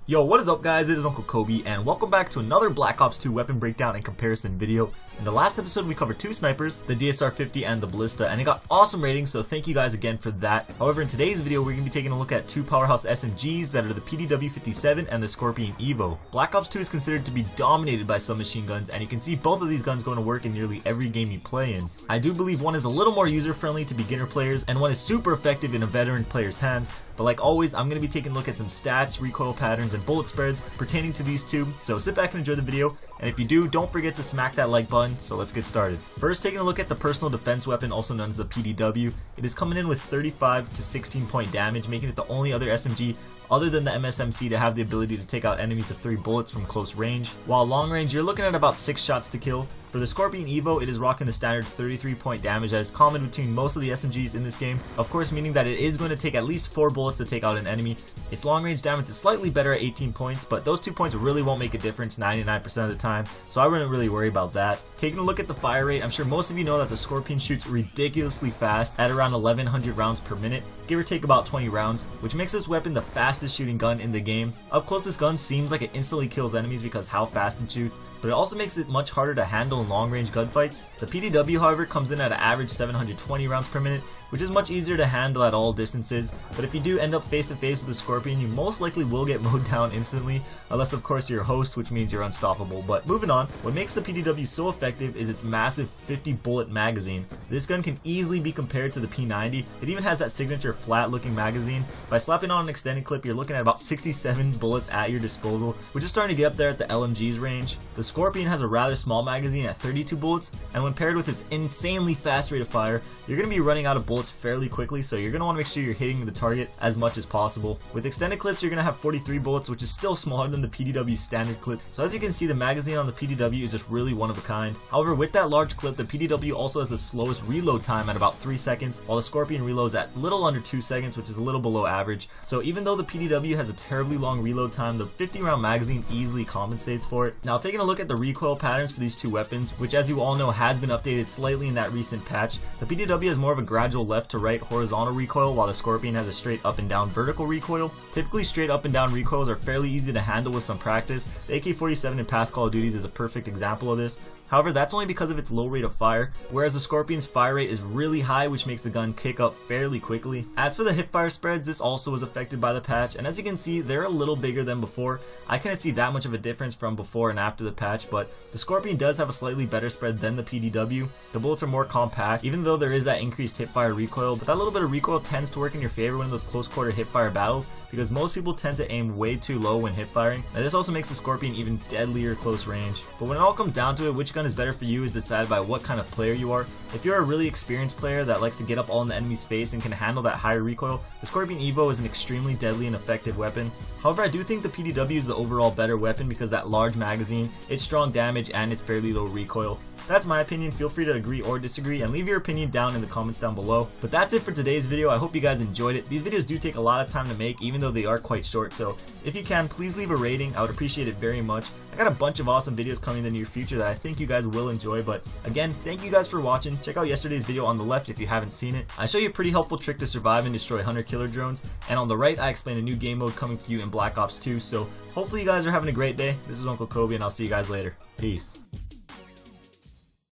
Yo, what is up guys, it is Uncle Kobe and welcome back to another Black Ops 2 weapon breakdown and comparison video. In the last episode we covered two snipers, the DSR-50 and the Ballista, and it got awesome ratings, so thank you guys again for that. However, in today's video we're going to be taking a look at two powerhouse SMGs that are the PDW-57 and the Scorpion EVO. Black Ops 2 is considered to be dominated by submachine guns, and you can see both of these guns going to work in nearly every game you play in. I do believe one is a little more user friendly to beginner players and one is super effective in a veteran player's hands. But like always, I'm going to be taking a look at some stats, recoil patterns, and bullet spreads pertaining to these two, so sit back and enjoy the video, and if you do, don't forget to smack that like button, so let's get started. First, taking a look at the personal defense weapon, also known as the PDW. It is coming in with 35 to 16 point damage, making it the only other SMG other than the MSMC to have the ability to take out enemies with 3 bullets from close range. While long range, you're looking at about 6 shots to kill. For the Scorpion EVO, it is rocking the standard 33 point damage that is common between most of the SMGs in this game, of course meaning that it is going to take at least 4 bullets to take out an enemy. Its long range damage is slightly better at 18 points, but those 2 points really won't make a difference 99% of the time, so I wouldn't really worry about that. Taking a look at the fire rate, I'm sure most of you know that the Scorpion shoots ridiculously fast at around 1100 rounds per minute, give or take about 20 rounds, which makes this weapon the fastest shooting gun in the game. Up close, this gun seems like it instantly kills enemies because how fast it shoots, but it also makes it much harder to handle in long range gunfights. The PDW, however, comes in at an average 720 rounds per minute, which is much easier to handle at all distances, but if you do end up face to face with the Scorpion, you most likely will get mowed down instantly, unless of course you're a host, which means you're unstoppable. But moving on, what makes the PDW so effective is its massive 50 bullet magazine. This gun can easily be compared to the P90. It even has that signature flat looking magazine. By slapping on an extended clip, you're looking at about 67 bullets at your disposal, which is starting to get up there at the LMG's range. The Scorpion has a rather small magazine at 32 bullets, and when paired with its insanely fast rate of fire, you're going to be running out of bullets fairly quickly, so you're going to want to make sure you're hitting the target as much as possible. With extended clips, you're going to have 43 bullets, which is still smaller than the PDW standard clip, so as you can see, the magazine on the PDW is just really one of a kind. However, with that large clip, the PDW also has the slowest reload time at about 3 seconds, while the Scorpion reloads at little under 2 seconds, which is a little below average. So even though the PDW has a terribly long reload time, the 50 round magazine easily compensates for it. Now, taking a look at the recoil patterns for these two weapons, which as you all know has been updated slightly in that recent patch, the PDW has more of a gradual left to right horizontal recoil, while the Scorpion has a straight up and down vertical recoil. Typically, straight up and down recoils are fairly easy to handle with some practice. The AK-47 in past Call of Duties is a perfect example of this. However, that's only because of its low rate of fire, whereas the Scorpion's fire rate is really high, which makes the gun kick up fairly quickly. As for the hipfire spreads, this also was affected by the patch, and as you can see, they're a little bigger than before. I couldn't see that much of a difference from before and after the patch, but the Scorpion does have a slightly better spread than the PDW. The bullets are more compact, even though there is that increased hipfire recoil, but that little bit of recoil tends to work in your favor in those close quarter hipfire battles, because most people tend to aim way too low when hipfiring, and this also makes the Scorpion even deadlier close range. But when it all comes down to it, which gun is better for you is decided by what kind of player you are. If you're a really experienced player that likes to get up all in the enemy's face and can handle that higher recoil, the Scorpion EVO is an extremely deadly and effective weapon. However, I do think the PDW is the overall better weapon because that large magazine, its strong damage, and its fairly low recoil. That's my opinion. Feel free to agree or disagree and leave your opinion down in the comments down below. But that's it for today's video. I hope you guys enjoyed it. These videos do take a lot of time to make, even though they are quite short, so if you can, please leave a rating. I would appreciate it very much. I got a bunch of awesome videos coming in the near future that I think you guys will enjoy, but again, thank you guys for watching. Check out yesterday's video on the left if you haven't seen it. I show you a pretty helpful trick to survive and destroy hunter-killer drones, and on the right I explain a new game mode coming to you in Black Ops 2, so hopefully you guys are having a great day. This is Uncle Kobe, and I'll see you guys later. Peace.